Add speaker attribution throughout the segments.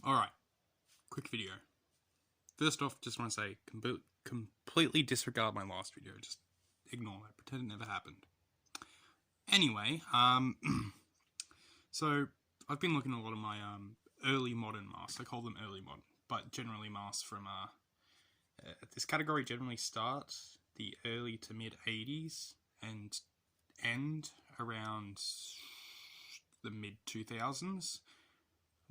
Speaker 1: Alright, quick video. First off, just want to say, completely disregard my last video. Just ignore that. Pretend it never happened. Anyway, so I've been looking at a lot of my early modern masks. I call them early modern, but generally masks from this category generally starts the early to mid 80s and end around the mid 2000s.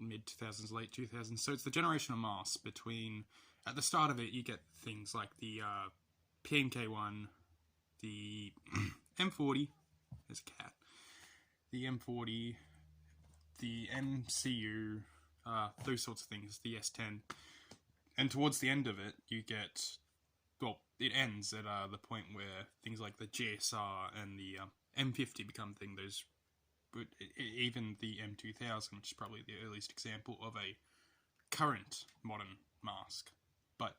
Speaker 1: Mid 2000s, late 2000s. So it's the generation of masks between, at the start of it, you get things like the PMK1, the M40, there's a cat, the M40, the MCU, those sorts of things, the S10. And towards the end of it, you get, well, it ends at the point where things like the GSR and the M50 become things. But even the M2000, which is probably the earliest example of a current modern mask. But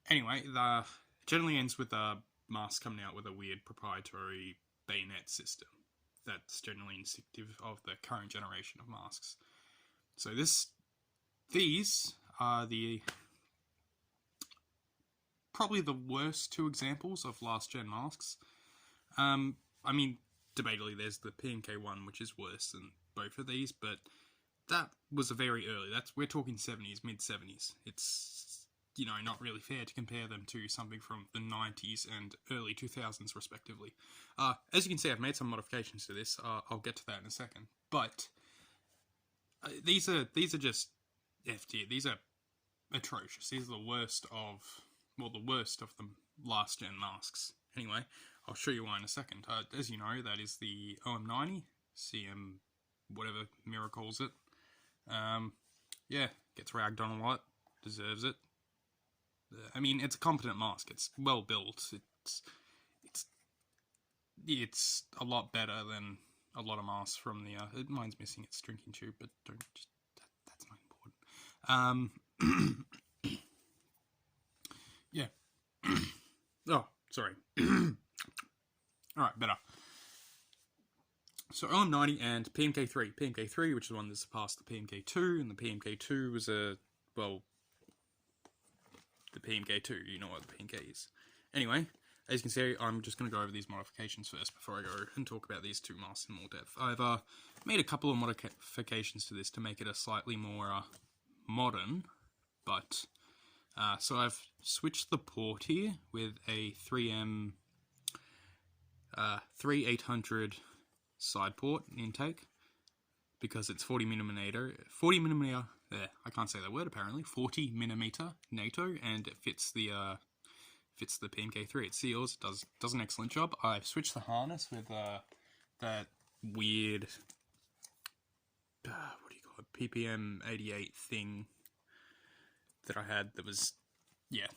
Speaker 1: anyway, the generally ends with a mask coming out with a weird proprietary bayonet system that's generally indicative of the current generation of masks. So these are probably the worst two examples of last gen masks. I mean, debatably, there's the PMK1, which is worse than both of these, but that was a very early. We're talking 70s, mid 70s. It's, not really fair to compare them to something from the 90s and early 2000s, respectively. As you can see, I've made some modifications to this. I'll get to that in a second. But these are just F tier. These are atrocious. These are the worst of the last gen masks. Anyway, I'll show you why in a second. As you know, that is the OM90, CM, whatever Mirror calls it. Yeah, gets ragged on a lot, deserves it. I mean, it's a competent mask. It's well built. It's a lot better than a lot of masks from the. Mine's missing its drinking tube, but that's not important. Yeah. Oh, sorry. Alright, better. So OM90 and PMK3. PMK3, which is the one that surpassed the PMK2, and the PMK2 was the PMK2, you know what the PMK is. Anyway, as you can see, I'm just going to go over these modifications first before I go and talk about these two masks in more depth. I've made a couple of modifications to this to make it a slightly more modern, but so I've switched the port here with a 3M 3800 side port intake because it's 40 millimeter, I can't say that word apparently, 40 millimeter NATO, and it fits the PMK3. It seals, does an excellent job. I've switched the harness with that weird, what do you call it, PPM88 thing that I had that was, yeah.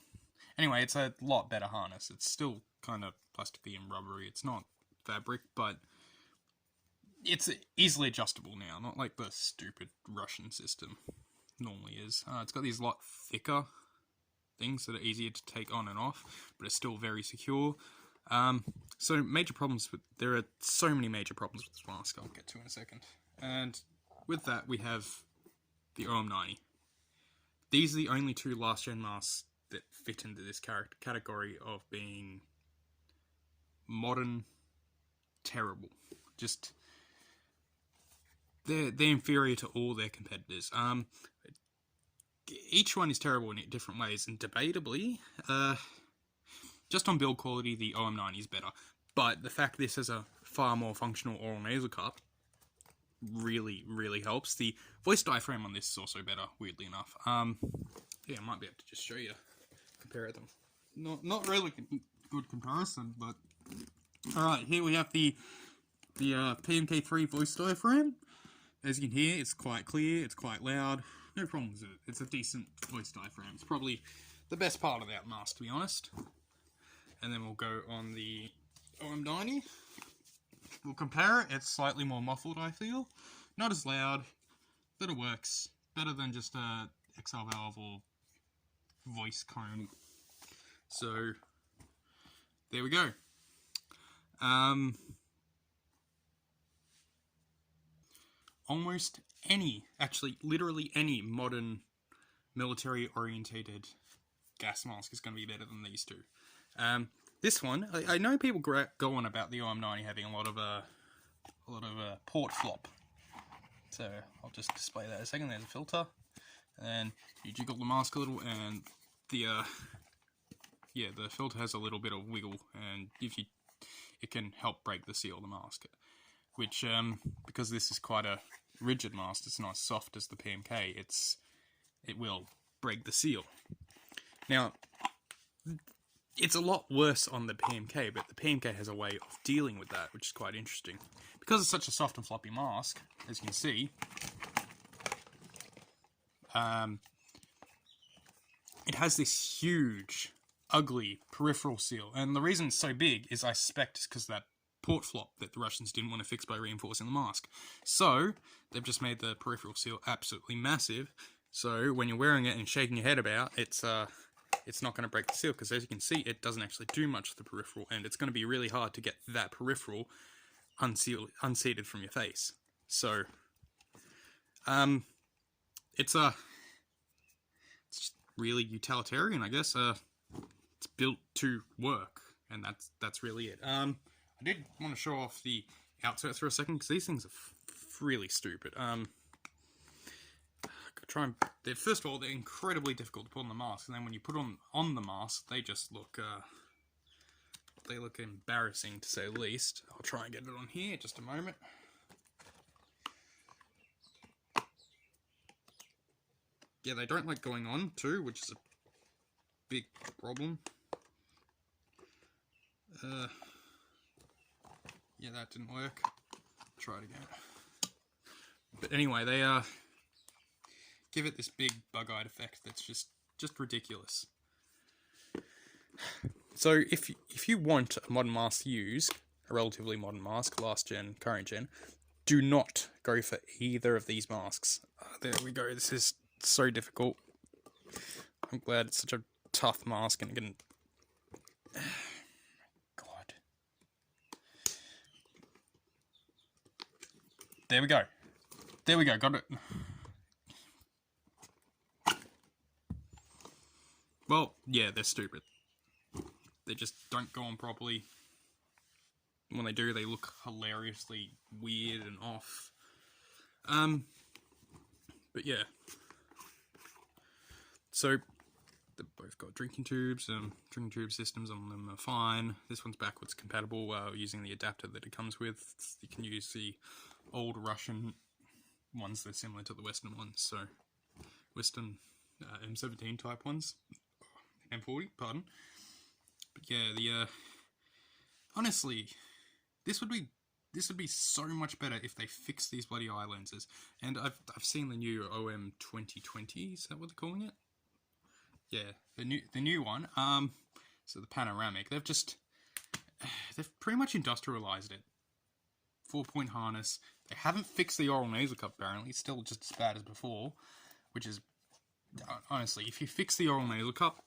Speaker 1: Anyway, it's a lot better harness. It's still kind of plasticky and rubbery. It's not fabric, but it's easily adjustable now, not like the stupid Russian system normally is. It's got these lot thicker things that are easier to take on and off, but it's still very secure. So major problems there are so many major problems with this mask I'll get to in a second. And with that, we have the OM90. These are the only two last gen masks that fit into this category of being modern, terrible. Just they're inferior to all their competitors. Each one is terrible in different ways, and debatably, just on build quality, the OM90 is better. But the fact this is a far more functional oral nasal cup really, really helps. The voice diaphragm on this is also better, weirdly enough. Yeah, I might be able to just show you, compare them. Not really good comparison, but alright, here we have the PMK3 voice diaphragm. As you can hear, it's quite clear, it's quite loud, no problems with it. It's a decent voice diaphragm. It's probably the best part of that mask, to be honest. And then we'll go on the OM90. We'll compare it. It's slightly more muffled, I feel. Not as loud, but it works. Better than just a XR valve or voice cone. So, there we go. Almost actually, literally any modern military-orientated gas mask is going to be better than these two. This one, I know people go on about the OM90 having a lot of port flop. So I'll just display that a second. There's a filter, and then you jiggle the mask a little, and the filter has a little bit of wiggle, and it can help break the seal of the mask. Which, because this is quite a rigid mask, it's not as soft as the PMK. It will break the seal. Now, it's a lot worse on the PMK, but the PMK has a way of dealing with that, which is quite interesting. Because it's such a soft and floppy mask, as you can see, it has this huge, ugly peripheral seal. And the reason it's so big is, I suspect, is because of that port flop that the Russians didn't want to fix by reinforcing the mask. So, they've just made the peripheral seal absolutely massive. So, when you're wearing it and shaking your head about, it's not going to break the seal, because as you can see, it doesn't actually do much to the peripheral, and it's going to be really hard to get that peripheral unseated from your face. So, it's just really utilitarian, I guess. It's built to work, and that's really it. I did want to show off the outserts for a second, because these things are really stupid. First of all, they're incredibly difficult to put on the mask, and then when you put on the mask, they just look embarrassing, to say the least. I'll try and get it on here, just a moment. Yeah, they don't like going on too, which is a big problem. Yeah, that didn't work. Try it again. But anyway, they give it this big bug-eyed effect that's just ridiculous. So if you want a modern mask to use, a relatively modern mask, last gen, current gen, do not go for either of these masks. There we go. This is so difficult. I'm glad it's such a tough mask, and again, God. There we go. There we go. Got it. Well, yeah, they're stupid. They just don't go on properly. When they do, they look hilariously weird and off. But yeah. So, they've both got drinking tubes. Drinking tube systems on them are fine. This one's backwards compatible using the adapter that it comes with. You can use the old Russian ones that are similar to the Western ones. So, Western M17 type ones. M40, pardon. But yeah, honestly, this would be so much better if they fixed these bloody eye lenses. And I've seen the new OM2020. Is that what they're calling it? Yeah, the new one. So the panoramic. They've pretty much industrialized it. 4-point harness. They haven't fixed the oral nasal cup. Apparently, it's still just as bad as before. Which is, honestly, if you fix the oral nasal cup,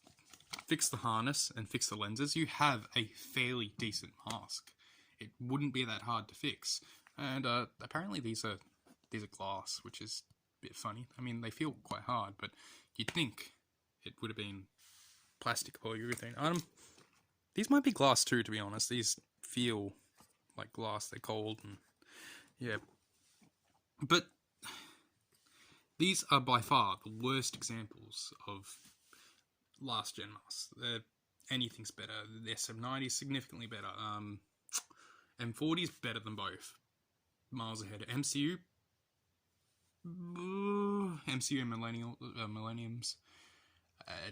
Speaker 1: fix the harness, and fix the lenses, you have a fairly decent mask. It wouldn't be that hard to fix. And apparently these are glass, which is a bit funny. I mean, they feel quite hard, but you'd think it would have been plastic or urethane. These might be glass too, to be honest. These feel like glass. They're cold, and yeah. But these are by far the worst examples of last gen masks. Anything's better. The SM90 is significantly better. M40 is better than both. Miles ahead. MCU and Millenniums.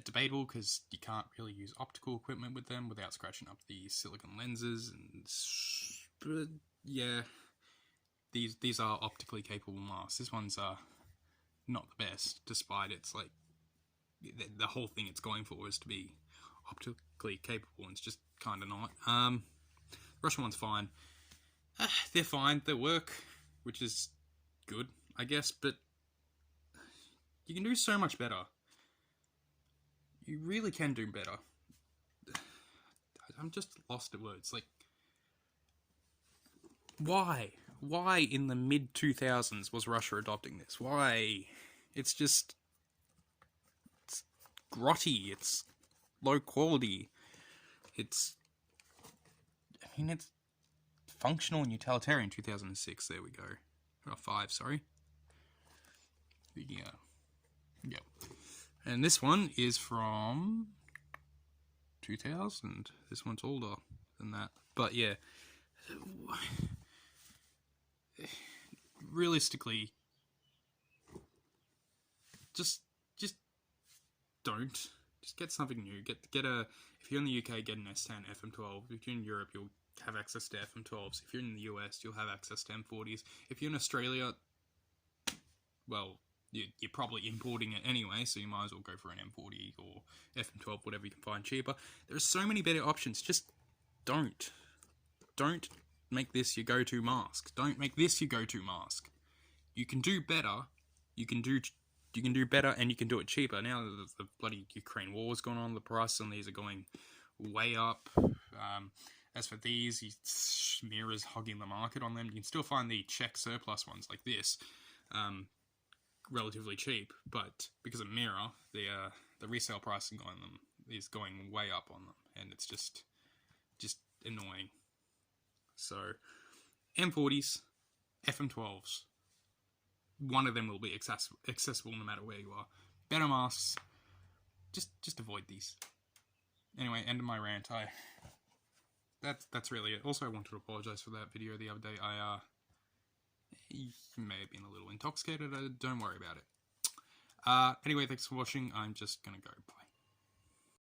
Speaker 1: Debatable, because you can't really use optical equipment with them without scratching up the silicon lenses. But yeah, these are optically capable masks. This one's not the best, despite it's like the whole thing it's going for is to be optically capable, and it's just kind of not. Russian one's fine. They're fine. They work, which is good, I guess, but you can do so much better. You really can do better. I'm just lost at words. Like, why? Why in the mid-2000s was Russia adopting this? Why? It's just... It's grotty. It's low quality. It's... I mean, it's functional and utilitarian. 2006, there we go. Oh, 5, sorry. Yeah. Yep. And this one is from 2000. This one's older than that. But yeah. Realistically, just don't. Just get something new. Get a... If you're in the UK, get an S10 FM12. If you're in Europe, you'll have access to FM12s. If you're in the US, you'll have access to M40s. If you're in Australia, well, you're probably importing it anyway, so you might as well go for an M40 or FM12, whatever you can find cheaper. There are so many better options. Just don't make this your go-to mask. Don't make this your go-to mask. You can do better. You can do better, and you can do it cheaper. Now the bloody Ukraine war has gone on. The price on these are going way up. As for these, Mirror's hogging the market on them. You can still find the Czech surplus ones like this, relatively cheap. But because of Mirror, the resale pricing on them is going way up on them, and it's just annoying. So, M40s, FM12s. One of them will be accessible no matter where you are. Better masks. Just avoid these. Anyway, end of my rant. That's really it. Also, I wanted to apologise for that video the other day. I may have been a little intoxicated. Don't worry about it. Anyway, thanks for watching. I'm just gonna go. Bye.